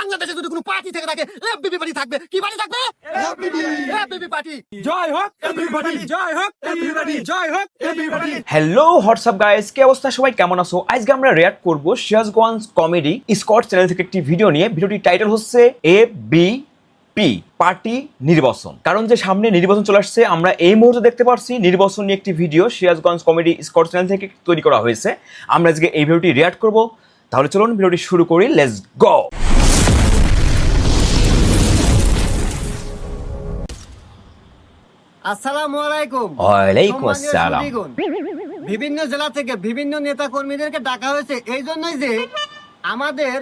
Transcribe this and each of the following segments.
বাংলাদেশে যদি কোনো পার্টি থেকে থাকে এফবিপি পার্টি থাকবে। কি পার্টি থাকবে? এফবিপি পার্টি। জয় হোক এভরিবডি, জয় হোক এভরিবডি, জয় হোক এভরিবডি। হ্যালো হোয়াটসঅ্যাপ গাইস, কি অবস্থা সবাই, কেমন আছো? আজকে আমরা রিঅ্যাক্ট করব সিরাজগঞ্জ কমেডি স্কট চ্যানেল থেকে একটি ভিডিও নিয়ে। ভিডিওটির টাইটেল হচ্ছে এফবিপি পার্টি নির্বাচন। কারণ যে সামনে নির্বাচন চলে আসছে, আমরা এই মুহূর্তে দেখতে পাচ্ছি নির্বাচন নিয়ে একটি video Sirajganj comedy Scott channel থেকে তৈরি করা হয়েছে। আমরা আজকে এই ভিডিওটি রিঅ্যাক্ট করব। তাহলে চলুন ভিডিওটি শুরু করি, লেটস গো। আসসালামু আলাইকুম। ওয়ালাইকুম সম্মানীয় আসসালাম। সুধীগণ, বিভিন্ন জেলা থেকে বিভিন্ন নেতা কর্মীদেরকে ডাকা হয়েছে এই জন্যই যে আমাদের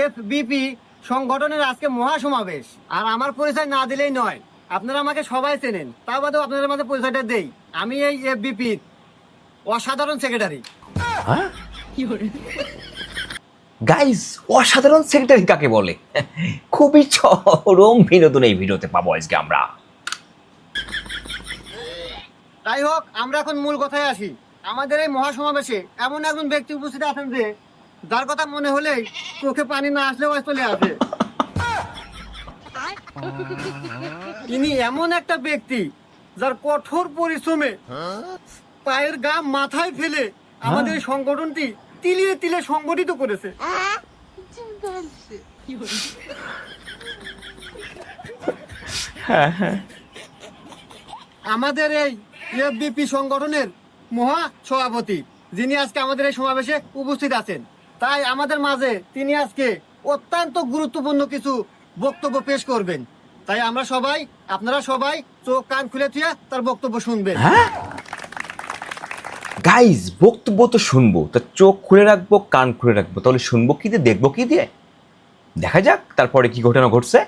এফবিপি সংগঠনের আজকে মহাসমাবেশ। আর আমার পরিচয় না দিলেই নয়, আপনারা আমাকে সবাই চেনেন, তাও বাদেও আপনাদের মাঝে পরিচয়টা দেই। আমি এই এফবিপির অসাধারণ সেক্রেটারি। গাইস, অসাধারণ সেক্রেটারি কাকে বলে? খুবই চরম বিনোদন এই ভিডিওতে পাবো আজকে আমরা। তাই হোক, আমরা এখন মূল কথায় আসি। আমাদের এই মহাসমাবেশে এমন একজন ব্যক্তি উপস্থিত আছেন যে যার কথা মনে হলেই চোখে পানি না আসলেও চলে আসে। তিনি এমন একটা ব্যক্তি যার কঠোর পরিশ্রমে পায়ের গাম মাথায় ফেলে আমাদের এই সংগঠনটি তিলে তিলে সংগঠিত করেছে। আমাদের এই এফবিপি সংগঠনের মহা সভাপতি, যিনি আজকে আমাদের এই সমাবেশে উপস্থিত আছেন, তাই আমাদের মাঝে তিনি আজকে অত্যন্ত গুরুত্বপূর্ণ কিছু বক্তব্য পেশ করবেন। তাই আপনারা সবাই চোখ কান খুলে থুয়ে তার বক্তব্য শুনবেন। গাইজ, বক্তব্য তো শুনবো, তা চোখ খুলে রাখবো, কান খুলে রাখবো। তাহলে শুনবো কি দিয়ে, দেখবো কি দিয়ে? দেখা যাক তারপরে কি ঘটনা ঘটছে।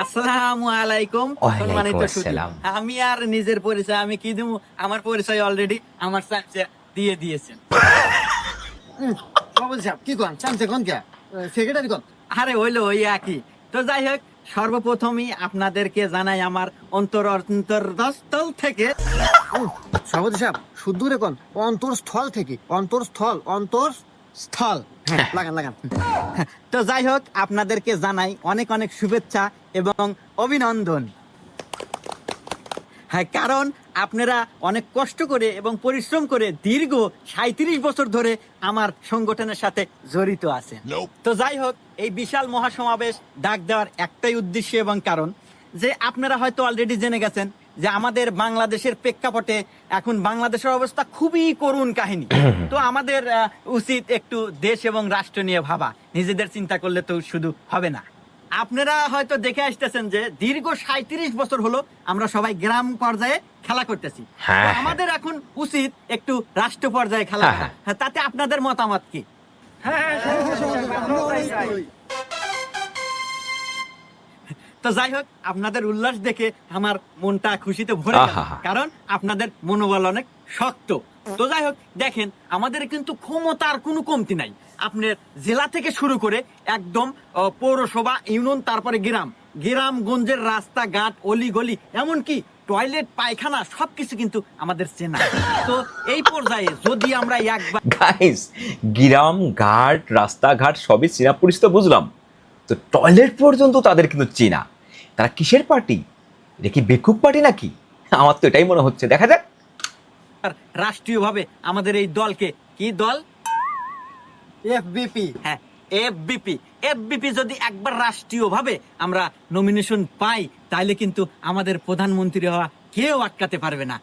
আসসালামু আলাইকুম। সম্মানিত সুধী, আমি আর নিজের পরিচয় আমি কি দেবো? আমার পরিচয় অলরেডি আমার চাচা দিয়ে দিয়েছেন। কি কোন চান্সে কোন কে সেক্রেটারি কোন? আরে হইলো ওই একই। তো যাই হোক, সর্বপ্রথমই আপনাদেরকে জানাই আমার অন্তরস্থল থেকে। সভাপতি সাহেব, শুদ্ধ রে কোন? অন্তরস্থল থেকে। অন্তরস্থল। হ্যাঁ, লাগান। তো যাই হোক, আপনাদেরকে জানাই অনেক অনেক শুভেচ্ছা এবং অভিনন্দন। হ্যাঁ, কারণ আপনারা অনেক কষ্ট করে এবং পরিশ্রম করে দীর্ঘ 37 বছর ধরে আমার সংগঠনের সাথে জড়িত আছেন। তো যাই হোক, এই বিশাল মহাসমাবেশ ডাক দেওয়ার একটাই উদ্দেশ্য এবং কারণ যে আপনারা হয়তো অলরেডি জেনে গেছেন যে আমাদের বাংলাদেশের প্রেক্ষাপটে এখন বাংলাদেশের অবস্থা খুবই করুণ কাহিনী। তো আমাদের উচিত একটু দেশ এবং রাষ্ট্র নিয়ে ভাবা। নিজেদের চিন্তা করলে তো শুধু হবে না। আপনারা হয়তো দেখে আসতেছেন যে দীর্ঘ 37 বছর হলো আমরা সবাই গ্রাম পর্যায়ে খেলা করতেছি। তো আমাদের এখন উচিত একটু রাষ্ট্র পর্যায়ে খেলা করা। তাতে আপনাদের মতামত কি? তো যাই হোক, আপনাদের উল্লাস দেখে আমার মনটা খুশিতে ভরে গেল, কারণ আপনাদের মনোবল অনেক শক্ত। তো যাই হোক, দেখেন আমাদের কিন্তু ক্ষমতার কোনো কমতি নাই। আপনার জেলা থেকে শুরু করে একদম পৌরসভা, ইউনিয়ন, তারপরে গ্রামগঞ্জের রাস্তাঘাট, অলিগলি, এমনকি টয়লেট, পায়খানা সবকিছু কিন্তু আমাদের চেনা। তো এই পর্যায়ে যদি আমরা একবার গাইস, গ্রাম ঘাট, রাস্তাঘাট সবই চেনা পরিচিত বুঝলাম, তো টয়লেট পর্যন্ত তাদের কিন্তু চেনা। তারা কিসের পার্টি? এটা কি বেকুব পার্টি নাকি? আমার তো এটাই মনে হচ্ছে। দেখা যাক। রাষ্ট্রীয়ভাবে আমাদের এই দলকে, কি দল? এফবিপি। হ্যাঁ, এফবিপি যদি একবার রাষ্ট্রীয়ভাবে আমরা নমিনেশন পাই, তাহলে কিন্তু আমাদের প্রধানমন্ত্রী হওয়া কেউ আটকাতে পারবে না।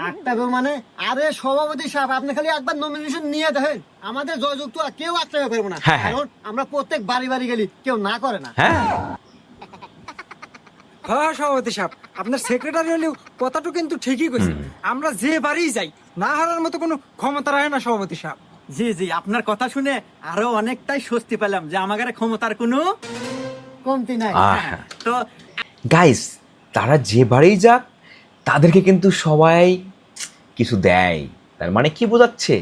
আটকাবে মানে? আরে সভাপতি সাহেব, আপনি খালি একবার নমিনেশন নিয়ে দেখেন, আমাদের জয়যুক্ত কেউ আটকাতে পারবে না। কারণ আমরা প্রত্যেক বাড়ি বাড়ি গেলি কেউ না করে না। হ্যাঁ সভাপতি সাহেব, আপনার সেক্রেটারি হলেও কথাটা কিন্তু ঠিকই কইছে। আমরা যে বাড়ি যাই, না হারার মতো কোনো ক্ষমতা রাখে না সভাপতি সাহেব। জি, আপনার কথা শুনে আরো অনেকটাই স্বস্তি পেলাম যে আমাদের ক্ষমতার কোনো কমতি নাই। তো গাইস, তারা যে বাড়ি যাক, তাদেরকে কিন্তু সবাই কিছু দেয়। তার মানে কি বোঝাচ্ছে?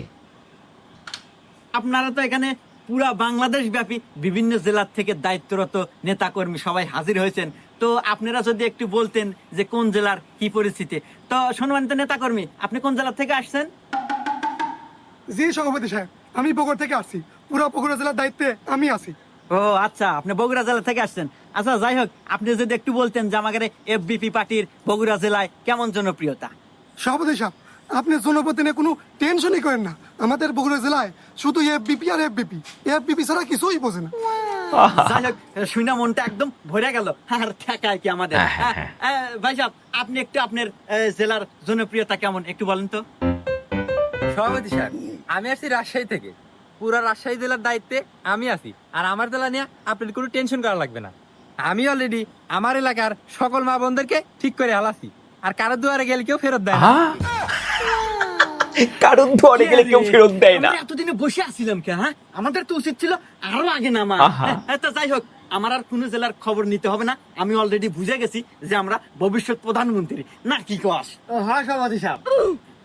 আপনারা তো এখানে পুরা বাংলাদেশ ব্যাপী বিভিন্ন জেলার থেকে দায়িত্বরত নেতাকর্মী সবাই হাজির হয়েছেন। তো আপনারা যদি একটু বলতেন যে কোন জেলার কি পরিস্থিতি। তো সম্মানিত নেতাকর্মী, আপনি কোন জেলা থেকে আসছেন? জি সভাপতি সাহেব, আমি বগুড়া থেকে আসছি। পুরো বগুড়া জেলার দায়িত্বে আমি আছি। ও আচ্ছা, আপনি বগুড়া জেলা থেকে আসছেন। আচ্ছা যাই হোক, আপনি যদি একটু বলতেন যে আমাদের এফবিপি পার্টির বগুড়া জেলায় কেমন জনপ্রিয়তা। সভাপতি সাহেব, আপনি জনপতি নিয়ে কোনো টেনশনই করেন না। আমাদের বগুড়া জেলায় শুধু এফবিপি আর এফবিপি, এফবিপি ছাড়া কিছুই বোঝে না। যাই হোক, শুনে মনটা একদম ভরে গেল। আর ঠেকায় কি আমাদের। ভাই সাহেব, আপনি একটু আপনার জেলার জনপ্রিয়তা কেমন একটু বলেন তো। সভাপতি সাহেব, আমি আসছি রাজশাহী থেকে। পুরা রাজশাহী জেলার দায়িত্বে আমি আছি, আর আমার জেলা নিয়ে আপনার কোনো টেনশন করা লাগবে না। আমি অলরেডি আমার এলাকার সকল মা বোনদেরকে ঠিক করে হালাছি, আর কারো দুয়ারে গেলে কেউ ফেরত দেয় না। কারণ ধরে গেলে কেউ ফেরত দেয় না। আমরা এতদিনে বসে আছিলাম কে? হ্যাঁ, আমাদের তো উচিত ছিল আরো আগে নামা। তা যাই হোক, আমার আর কোন জেলার খবর নিতে হবে না। আমি অলরেডি বুঝে গেছি যে আমরা ভবিষ্যৎ প্রধানমন্ত্রী না, কি কস? হ্যাঁ সভাপতি সাহেব।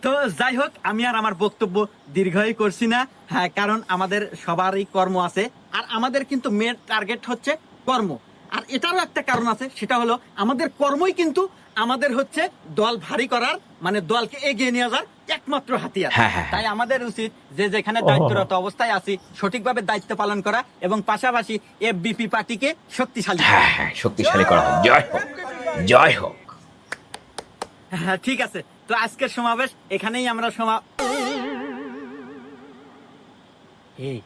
তো যাই হোক, আমি আর আমার বক্তব্য দীর্ঘই করছি না। হ্যাঁ, কারণ আমাদের সবারই কর্ম আছে, আর আমাদের কিন্তু মেন টার্গেট হচ্ছে কর্ম। আর এটারও একটা কারণ আছে, সেটা হলো আমাদের কর্মই কিন্তু আমাদের হচ্ছে দল ভারী করার, মানে দলকে এগিয়ে নিয়ে যাওয়ার একমাত্র হাতিয়ার। তাই আমাদের উচিত যে যেখানে দায়িত্বরত অবস্থায় আছি সঠিকভাবে দায়িত্ব পালন করা, এবং পাশাপাশি এফবিপি পার্টিকে শক্তিশালী করা। হ্যাঁ, শক্তিশালী করা হোক। জয় হোক, জয় হোক। হ্যাঁ, ঠিক আছে। তো আজকের সমাবেশ এখানেই আমরা এই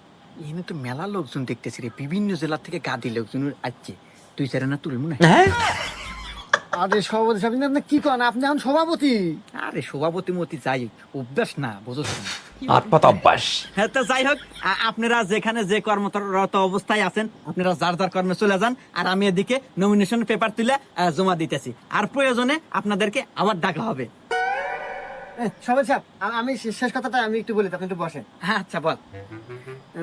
এখানে তো মেলা লোকজন দেখতেছি রে, বিভিন্ন জেলা থেকে গাদি লোকজন আসছে। তুই চারে না তুলবো না? আরে সভাপতি সাহেব, আপনি কি করেন? আপনি এখন সভাপতি। আরে সভাপতি মতি যাই, অভ্যাস না, বুঝছ না। আত্মাত অভ্যাস। হ্যাঁ, তো যাই হোক, আপনারা যেখানে যে কর্মরত অবস্থায় আছেন, আপনারা যার যার কর্মে চলে যান, আর আমি এদিকে নমিনেশন পেপার তুলে জমা দিতেছি। আর প্রয়োজনে আপনাদেরকে আবার ডাকা হবে। সভাপতি সাহেব, আমি শেষ কথাটা আমি একটু বলি, আপনি একটু বসেন। হ্যাঁ আচ্ছা, বল।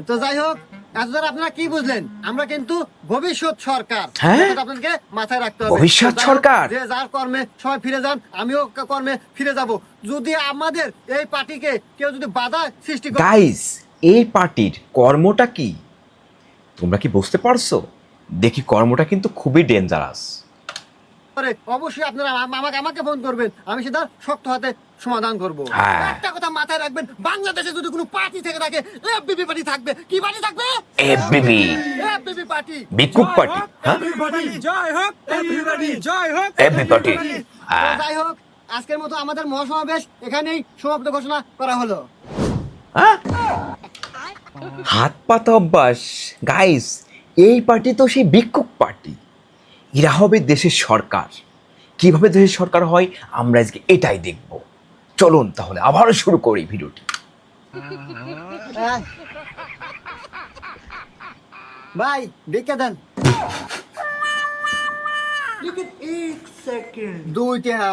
তো যাই হোক, এতদিন আপনারা কি বুঝলেন? আমরা কিন্তু ভবিষ্যৎ সরকার। হ্যাঁ? এটা আপনাদেরকে মাথায় রাখতে হবে। ভবিষ্যৎ তো যাই হোক, সরকার? যে যার কর্মে সবাই ফিরে যান, আমিও কর্মে ফিরে যাব। যদি আমাদের এই পার্টিকে কেউ যদি বাধা সৃষ্টি করে, গাইস, এই পার্টির কর্মটা কি তোমরা কি বুঝতে পারছো? দেখি কর্মটা কিন্তু খুবই ডেঞ্জারাস। অবশ্যই আপনারা আমাকে ফোন করবেন, আমি সেটা শক্ত হাতে সমাধান করব। হ্যাঁ। একটা কথা মাথায় রাখবেন, বাংলাদেশে যদি কোনো পার্টি থেকে থাকে, এফবিপি পার্টি থাকবে। কি পার্টি থাকবে? এফবিপি, এফবিপি পার্টি। বিকুপ পার্টি। হ্যাঁ, জয় হোক এভরিবডি, জয় হোক এফবিপি পার্টি। তো যাই হোক, আজকের মতো আমাদের মহাসমাবেশ এখানেই সমাপ্ত ঘোষণা করা হলো। হাত পাতা অভ্যাস। গাইস, এই পার্টি তো সেই বিক্ষোভ পার্টি। এরা হবে দেশের সরকার। কিভাবে দেশের সরকার হয় আমরা আজকে এটাই দেখব। চলুন তাহলে আবারও শুরু করি ভিডিওটি। ভাই ভিক্ষা দেন। 2 টাকা।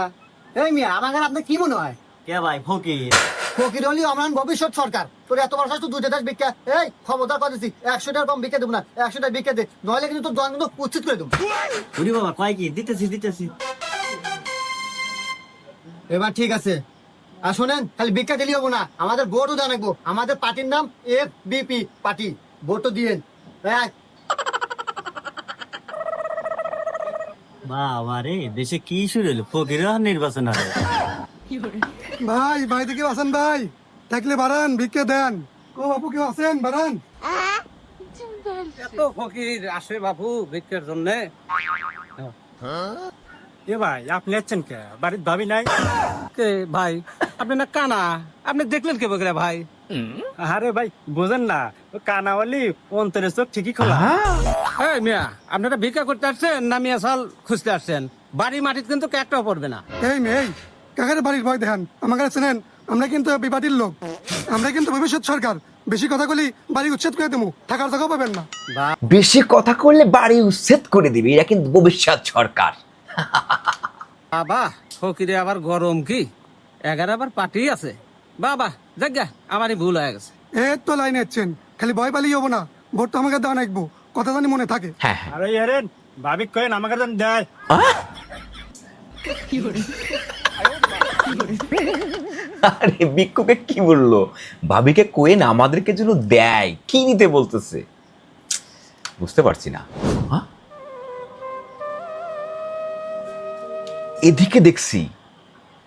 এই মিয়া, আমাকে আপনার কি মনে হয়? কে ভাই? ফকির। ফকির হলি আমরা ভবিষ্যৎ সরকার। তোর এত বড় সাহস, 2 টাকা ভিক্ষা? এই ক্ষমতার কথা দিচ্ছি, 100 টাকা কম ভিক্ষা দেবো না। 100 টাকা ভিক্ষা দে, নইলে কিন্তু তোর দোকান কিন্তু উচ্ছেদ করে দেবো। উরি বাবা, কয় কি? দিতেছি। এবার ঠিক আছে। আর শোনেন, খালি ভিক্ষা দিলেই হবো না, আমাদের ভোটও দেওয়া লাগবো। আমাদের পার্টির নাম এফবিপি পার্টি। ভোটও দিয়েন। বাবা রে, দেশে কি শুরু হলো? ফকির নির্বাচন হবে। ভাই, ভাই থেকে আছেন ভাই? থাকলে বাড়ান, ভিক্ষা দেন। ও বাপু, কেউ আছেন? বাড়ান। এত ফকির আসে বাবু ভিক্ষার জন্য। এ ভাই, আপনি আছেন কে? বাড়ির ভাবি নাই? কে ভাই, আপনি না কানা? আপনি দেখলেন কে বকরে ভাই? আরে ভাই, বুঝেন না, কানাওয়ালি অন্তরের চোখ ঠিকই খোলা। এই মিয়া, আপনারা ভিক্ষা করতে আসছেন না মিয়া সাল খুঁজতে আসছেন? বাড়ি মাটিতে কিন্তু একটাও পড়বে না। এই মেয়ে, কাকারে বাড়ির ভয় দেখান, আমাকে চেনেন? আমরা কিন্তু এফবিপি পার্টির লোক। আমরা কিন্তু ভবিষ্যৎ সরকার। বেশি কথা বলি বাড়ি উচ্ছেদ করে দেবো, থাকার জায়গা পাবেন না। বেশি কথা করলে বাড়ি উচ্ছেদ করে দিবে। এরা কিন্তু ভবিষ্যৎ সরকার। বাবা, ফকিরে আবার গরম কি? 11 আবার পার্টি আছে। বাবা জায়গা, আমারই ভুল হয়ে গেছে। এর তো লাইনে এসছেন, খালি ভয় পালিয়ে হবো না। ভোট তো আমাকে দেওয়া নাকবো, কথা জানি মনে থাকে। হ্যাঁ, আরে ইয়ারেন, ভাবি কয়েন আমাকে দেন দেয়। আরে বিক্ষোভে কি বললো? ভাবিকে কোয়েন আমাদেরকে জন্য দেয়, কি নিতে বলতেছে বুঝতে পারছি না। এদিকে দেখছি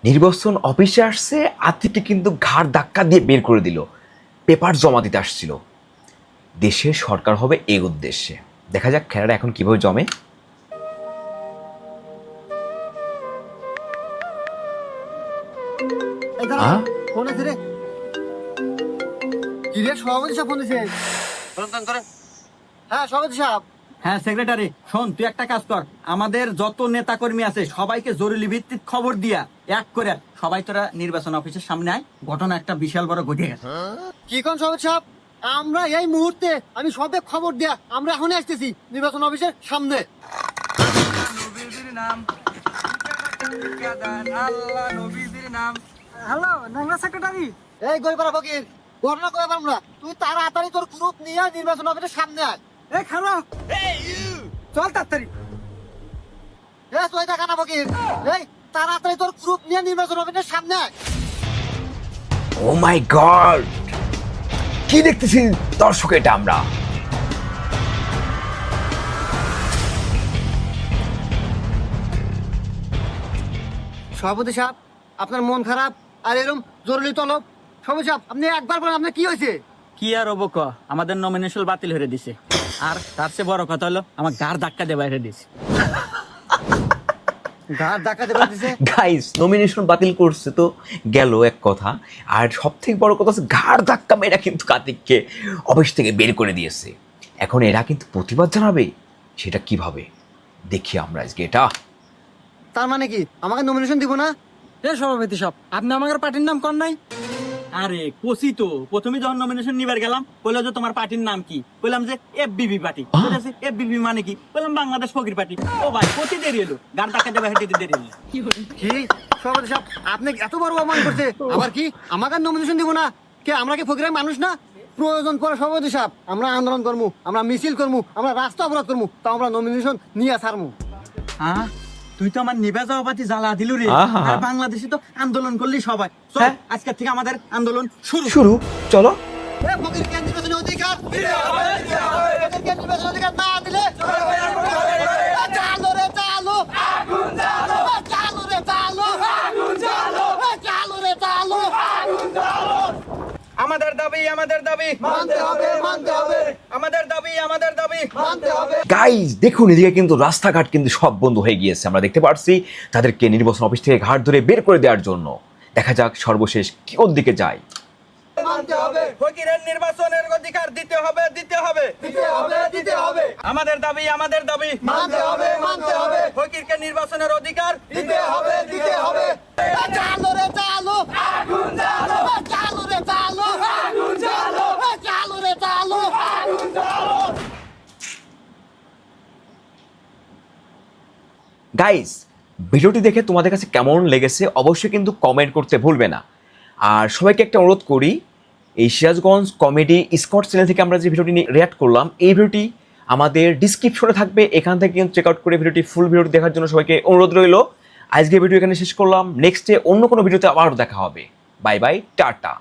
নির্বাচন অফিসে আসছে, আতিকে কিন্তু ঘাড় ধাক্কা দিয়ে বের করে দিল। পেপার জমা দিতে আসছিল। দেশের সরকার হবে এই উদ্দেশ্যে। দেখা যাক খেলাটা এখন কিভাবে জমে। এই দাঁড়া, হ্যাঁ? ফোন আছে রে। কি রে, সভাপতি সাহেব ফোন দিছে। ধরেন। হ্যাঁ সভাপতি সাহেব। হ্যাঁ সেক্রেটারি, শোন তুই একটা কাজ কর, আমাদের যত নেতা কর্মী আছে সবাইকে জরুরি ভিত্তিক খবর দিয়া এক করে সবাই তোরা নির্বাচন অফিসের সামনে আয়, ঘটনা একটা বিশাল বড় ঘটে গেছে। কি কোন সভাপতি সাহেব, আমরা এই মুহূর্তে আমি সবে খবর দিয়া আমরা এখন আসতেছি নির্বাচন অফিসের সামনে। হ্যালো নোংরা সেক্রেটারি। এই গরিবারা ফকির, ঘটনা কয়ে পারবো না, তুই তাড়াতাড়ি তোর গ্রুপ নিয়ে নির্বাচন অফিসের সামনে আয়। এই খারাপ, চল তাড়াতাড়ি। তুই দেখা না ফকির, এই তাড়াতাড়ি তোর গ্রুপ নিয়ে নির্বাচন অফিসের সামনে আয়। ও মাই গড, কি দেখতেছি দর্শক এটা আমরা? সভাপতি সাহেব, আপনার মন খারাপ আর এরকম জরুরি তলব। সভাপতি সাহেব, আপনি একবার বলেন আপনার কি হয়েছে? কি আর হবো ক, আমাদের নমিনেশন বাতিল হয়ে দিছে, আর তার চেয়ে বড় কথা হলো আমার গাড় ধাক্কা দিয়ে বাইরে দিছে। ঘাট ধাক্কা দেবার দিছে। গাইস, নমিনেশন বাতিল করছে তো গেল এক কথা, আর সব থেকে বড় কথা হচ্ছে ঘাড় ধাক্কা মেয়েরা কিন্তু কার্তিককে অফিস থেকে বের করে দিয়েছে। এখন এরা কিন্তু প্রতিবাদ জানাবে, সেটা কিভাবে দেখি আমরা আজকে এটা। তার মানে কি আমাকে নমিনেশন দিব না? এ সভাপতি সাহেব, আপনি আমাদের পার্টির নাম কর নাই? আরে কোসি তো, প্রথমে যখন নমিনেশন নিবার গেলাম বললো যে তোমার পার্টির নাম কি, বললাম যে এফবিপি পার্টি। এফবিপি মানে কি, বললাম বাংলাদেশ ফকির পার্টি। ও ভাই কতি দেরি এলো, গান টাকা দেবে হেঁটে দেরি এলো। কি সভাপতি সাহেব, আপনি এত বড় অপমান করছে, আবার কি আমাকে নমিনেশন দিব না? কে আমরা কি ফকিরের মানুষ না? প্রয়োজন পড়ে সভাপতি সাহেব আমরা আন্দোলন করবো, আমরা মিছিল করবো, আমরা রাস্তা অবরোধ করবো, তা আমরা নমিনেশন নিয়ে ছাড়বো। হ্যাঁ, তুই তো আমার নিভা যাওয়াপাতি জ্বালা দিলু রে। আহা। আর বাংলাদেশে তো আন্দোলন করলি সবাই। চল হ্যাঁ। আজকের থেকে আমাদের আন্দোলন শুরু। শুরু, চলো। ফকিরকে নির্বাচনের অধিকার ফকিরকে নির্বাচনের অধিকার না দিলে চালো রে চালো, চালো রে চালো, চালো রে চালো। আমাদের দাবি মানতে হবে, মানতে হবে, আমাদের দাবি মানতে হবে। গাইজ দেখুন, এদিকে কিন্তু রাস্তাঘাট কিন্তু সব বন্ধ হয়ে গিয়েছে। আমরা দেখতে পাচ্ছি তাদেরকে নির্বাচন অফিস থেকে ঘাট ধরে বের করে দেওয়ার জন্য। দেখা যাক সর্বশেষ কি ওর দিকে যায়। মানতে হবে, ফকিরের নির্বাচনের অধিকার দিতে হবে দিতে হবে, আমাদের দাবি মানতে হবে, মানতে হবে, ফকিরকে নির্বাচনের অধিকার দিতে হবে। চালো রে চালো, চালো রে চালো, চালো রে চালো। গাইজ, ভিডিওটি দেখে তোমাদের কাছে কেমন লেগেছে অবশ্যই কিন্তু কমেন্ট করতে ভুলবে না। আর সবাইকে একটা অনুরোধ করি, এই সিরাজগঞ্জ কমেডি স্কট চ্যানেল থেকে আমরা যে ভিডিওটি রিয়াক্ট করলাম, এই ভিডিওটি আমাদের ডিসক্রিপশনে থাকবে, এখান থেকে কিন্তু চেক আউট করে ভিডিওটি ফুল ভিডিওটি দেখার জন্য সবাইকে অনুরোধ রইল। আজকে ভিডিও এখানে শেষ করলাম, নেক্সটে অন্য কোনো ভিডিওতে আবারও দেখা হবে। Bye bye, tata.